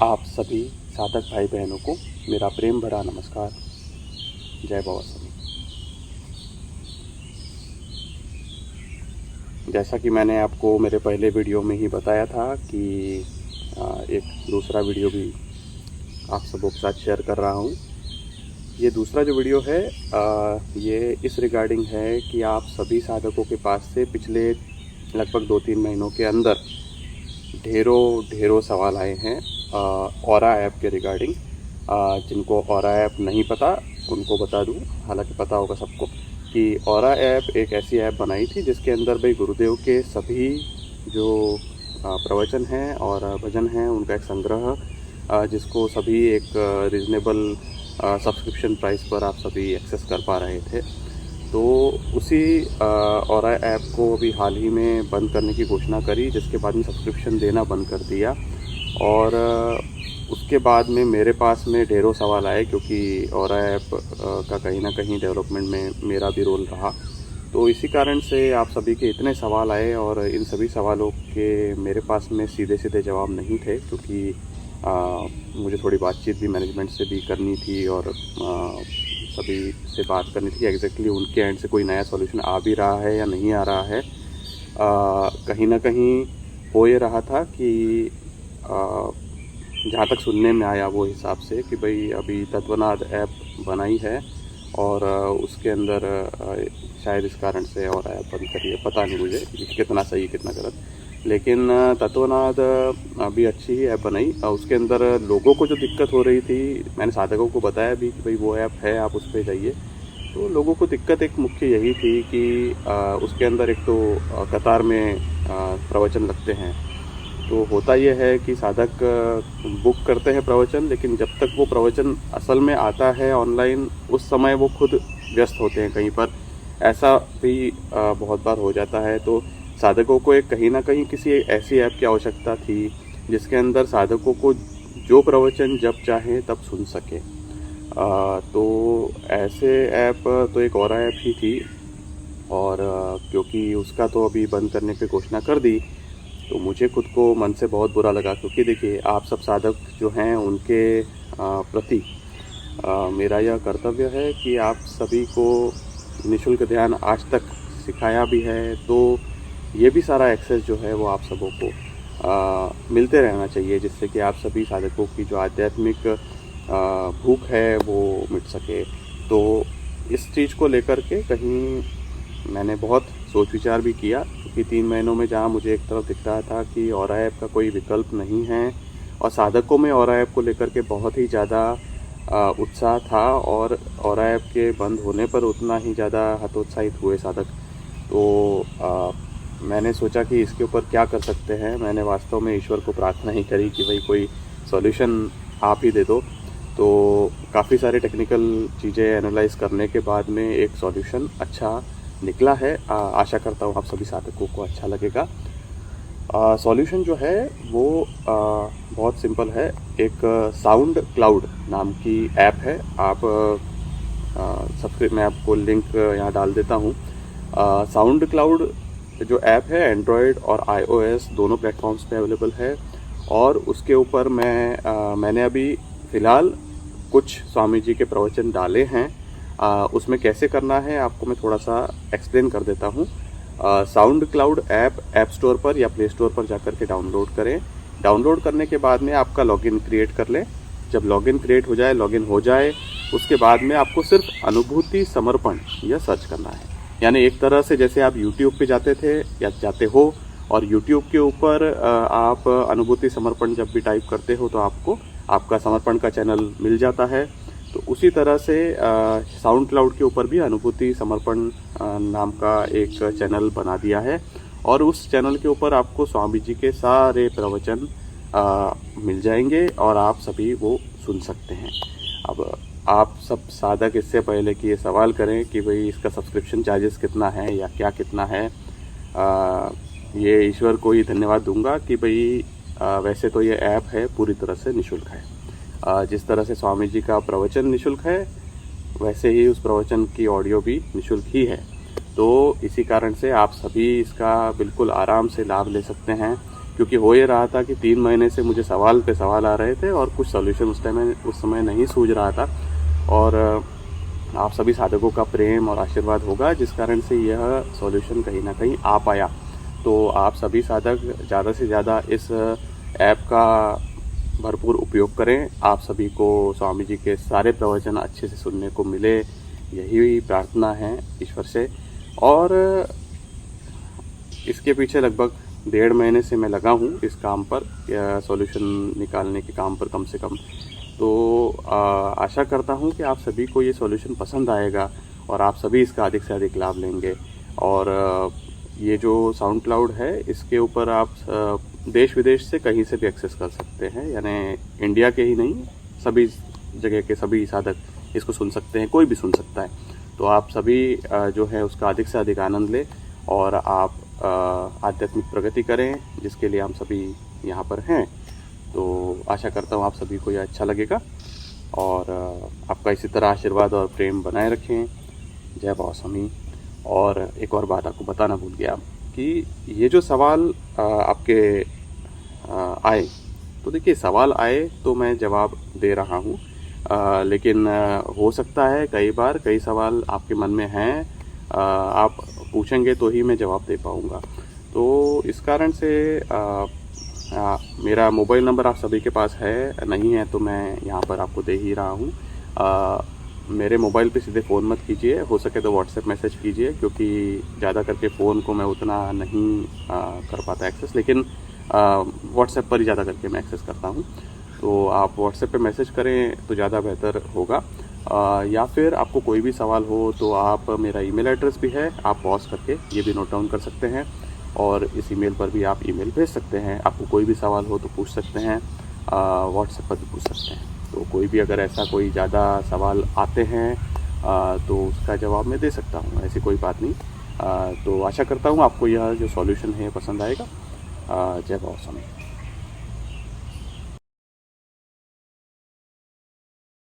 आप सभी साधक भाई बहनों को मेरा प्रेम भरा नमस्कार। जय बाबा स्वामी। जैसा कि मैंने आपको मेरे पहले वीडियो में ही बताया था कि एक दूसरा वीडियो भी आप सबों के साथ शेयर कर रहा हूँ। ये दूसरा जो वीडियो है ये इस रिगार्डिंग है कि आप सभी साधकों के पास से पिछले लगभग 2-3 महीनों के अंदर ढेरों सवाल आए हैं ऑरा ऐप के रिगार्डिंग। जिनको ऑरा ऐप नहीं पता उनको बता दूं, हालांकि पता होगा सबको कि ऑरा ऐप एक ऐसी ऐप बनाई थी जिसके अंदर भाई गुरुदेव के सभी जो प्रवचन हैं और भजन हैं उनका एक संग्रह, जिसको सभी एक रीज़नेबल सब्सक्रिप्शन प्राइस पर आप सभी एक्सेस कर पा रहे थे। तो उसी ऑरा ऐप को अभी हाल ही में बंद करने की घोषणा करी, जिसके बाद में सब्सक्रिप्शन देना बंद कर दिया। और उसके बाद में मेरे पास में ढेरों सवाल आए, क्योंकि ऑरा ऐप का कहीं ना कहीं डेवलपमेंट में मेरा भी रोल रहा। तो इसी कारण से आप सभी के इतने सवाल आए और इन सभी सवालों के मेरे पास में सीधे जवाब नहीं थे, क्योंकि मुझे थोड़ी बातचीत भी मैनेजमेंट से भी करनी थी और सभी से बात करनी थी एग्जैक्टली उनके एंड से कोई नया सॉल्यूशन आ भी रहा है या नहीं आ रहा है। कहीं ना कहीं हो ये रहा था कि जहाँ तक सुनने में आया वो हिसाब से कि भाई अभी तत्वनाद ऐप बनाई है और उसके अंदर शायद इस कारण से और ऐप बंद करी है। पता नहीं मुझे कितना सही कितना गलत, लेकिन तत्वनाद अभी अच्छी ही ऐप बनाई। उसके अंदर लोगों को जो दिक्कत हो रही थी, मैंने साधकों को बताया भी कि भाई वो ऐप है, आप उस पर जाइए। तो लोगों को दिक्कत एक मुख्य यही थी कि उसके अंदर एक तो कतार में प्रवचन लगते हैं। तो होता यह है कि साधक बुक करते हैं प्रवचन, लेकिन जब तक वो प्रवचन असल में आता है ऑनलाइन, उस समय वो खुद व्यस्त होते हैं कहीं पर। ऐसा भी बहुत बार हो जाता है। तो साधकों को एक कहीं ना कहीं किसी ऐसी ऐप की आवश्यकता थी जिसके अंदर साधकों को जो प्रवचन जब चाहें तब सुन सके। तो ऐसे ऐप तो एक और ऐप ही थी, और क्योंकि उसका तो अभी बंद करने की घोषणा कर दी, तो मुझे खुद को मन से बहुत बुरा लगा। क्योंकि देखिए, आप सब साधक जो हैं उनके प्रति मेरा यह कर्तव्य है कि आप सभी को निःशुल्क ध्यान आज तक सिखाया भी है, तो ये भी सारा एक्सेस जो है वो आप सबों को मिलते रहना चाहिए, जिससे कि आप सभी साधकों की जो आध्यात्मिक भूख है वो मिट सके। तो इस चीज़ को लेकर के कहीं मैंने बहुत सोच विचार भी किया, क्योंकि 3 महीनों में जहाँ मुझे एक तरफ दिख रहा था कि ऑरा ऐप का कोई विकल्प नहीं है और साधकों में ऑरा ऐप को लेकर के बहुत ही ज़्यादा उत्साह था, और ऑरा ऐप के बंद होने पर उतना ही ज़्यादा हतोत्साहित हुए साधक। तो मैंने सोचा कि इसके ऊपर क्या कर सकते हैं। मैंने वास्तव में ईश्वर को प्रार्थना ही करी कि भाई कोई सॉल्यूशन आप ही दे दो। तो काफ़ी सारे टेक्निकल चीज़ें एनालाइज करने के बाद में एक सॉल्यूशन अच्छा निकला है। आशा करता हूँ आप सभी साधकों को अच्छा लगेगा। सॉल्यूशन जो है वो बहुत सिंपल है। एक साउंड क्लाउड नाम की ऐप है। आप मैं आपको लिंक यहाँ डाल देता हूँ। साउंड क्लाउड जो ऐप है एंड्रॉयड और iOS दोनों प्लेटफॉर्म्स पे अवेलेबल है, और उसके ऊपर मैंने अभी फ़िलहाल कुछ स्वामी जी के प्रवचन डाले हैं। उसमें कैसे करना है आपको मैं थोड़ा सा एक्सप्लेन कर देता हूँ। साउंड क्लाउड ऐप स्टोर पर या प्ले स्टोर पर जाकर के डाउनलोड करें। डाउनलोड करने के बाद में आपका लॉगिन क्रिएट कर लें। जब लॉगिन क्रिएट हो जाए, लॉगिन हो जाए, उसके बाद में आपको सिर्फ अनुभूति समर्पण यह सर्च करना है। यानी एक तरह से जैसे आप YouTube पे जाते थे या जाते हो, और YouTube के ऊपर आप अनुभूति समर्पण जब भी टाइप करते हो तो आपको आपका समर्पण का चैनल मिल जाता है। तो उसी तरह से साउंड क्लाउड के ऊपर भी अनुभूति समर्पण नाम का एक चैनल बना दिया है, और उस चैनल के ऊपर आपको स्वामी जी के सारे प्रवचन मिल जाएंगे और आप सभी वो सुन सकते हैं। अब आप सब साधक इससे पहले कि ये सवाल करें कि भाई इसका सब्सक्रिप्शन चार्जेस कितना है या क्या कितना है, ये ईश्वर को ही धन्यवाद दूंगा कि भाई वैसे तो ये ऐप है पूरी तरह से निःशुल्क है। जिस तरह से स्वामी जी का प्रवचन निःशुल्क है, वैसे ही उस प्रवचन की ऑडियो भी निःशुल्क ही है। तो इसी कारण से आप सभी इसका बिल्कुल आराम से लाभ ले सकते हैं। क्योंकि हो ये रहा था कि 3 महीने से मुझे सवाल पे सवाल आ रहे थे और कुछ सॉल्यूशन उस समय नहीं सूझ रहा था। और आप सभी साधकों का प्रेम और आशीर्वाद होगा जिस कारण से यह सॉल्यूशन कहीं ना कहीं आ पाया। तो आप सभी साधक ज़्यादा से ज़्यादा इस ऐप का भरपूर उपयोग करें। आप सभी को स्वामी जी के सारे प्रवचन अच्छे से सुनने को मिले, यही प्रार्थना है ईश्वर से। और इसके पीछे लगभग 1.5 महीने से मैं लगा हूँ इस काम पर, सॉल्यूशन निकालने के काम पर कम से कम। तो आशा करता हूँ कि आप सभी को ये सॉल्यूशन पसंद आएगा और आप सभी इसका अधिक से अधिक लाभ लेंगे। और ये जो साउंड क्लाउड है इसके ऊपर आप देश विदेश से कहीं से भी एक्सेस कर सकते हैं, यानी इंडिया के ही नहीं, सभी जगह के सभी साधक इसको सुन सकते हैं, कोई भी सुन सकता है। तो आप सभी जो है उसका अधिक से अधिक आनंद लें और आप आध्यात्मिक प्रगति करें, जिसके लिए हम सभी यहाँ पर हैं। तो आशा करता हूँ आप सभी को यह अच्छा लगेगा और आपका इसी तरह आशीर्वाद और प्रेम बनाए रखें। जय बाबा स्वामी। और एक और बात आपको बताना भूल गया कि ये जो सवाल आपके आए, तो देखिए सवाल आए तो मैं जवाब दे रहा हूँ, लेकिन हो सकता है कई बार कई सवाल आपके मन में हैं, आप पूछेंगे तो ही मैं जवाब दे पाऊँगा। तो इस कारण से मेरा मोबाइल नंबर आप सभी के पास है, नहीं है तो मैं यहाँ पर आपको दे ही रहा हूँ। मेरे मोबाइल पे सीधे फ़ोन मत कीजिए, हो सके तो व्हाट्सएप मैसेज कीजिए, क्योंकि ज़्यादा करके फ़ोन को मैं उतना नहीं कर पाता एक्सेस, लेकिन व्हाट्सएप पर ही ज़्यादा करके मैं एक्सेस करता हूँ। तो आप व्हाट्सएप पे मैसेज करें तो ज़्यादा बेहतर होगा। या फिर आपको कोई भी सवाल हो तो आप, मेरा ईमेल एड्रेस भी है, आप पॉज करके ये भी नोट डाउन कर सकते हैं और इस ईमेल पर भी आप ईमेल भेज सकते हैं। आपको कोई भी सवाल हो तो पूछ सकते हैं, व्हाट्सएप पर भी पूछ सकते हैं। तो कोई भी अगर ऐसा कोई ज़्यादा सवाल आते हैं तो उसका जवाब मैं दे सकता हूँ, ऐसी कोई बात नहीं। तो आशा करता हूँ आपको यह जो सॉल्यूशन है पसंद आएगा। जय बाबा स्वामी।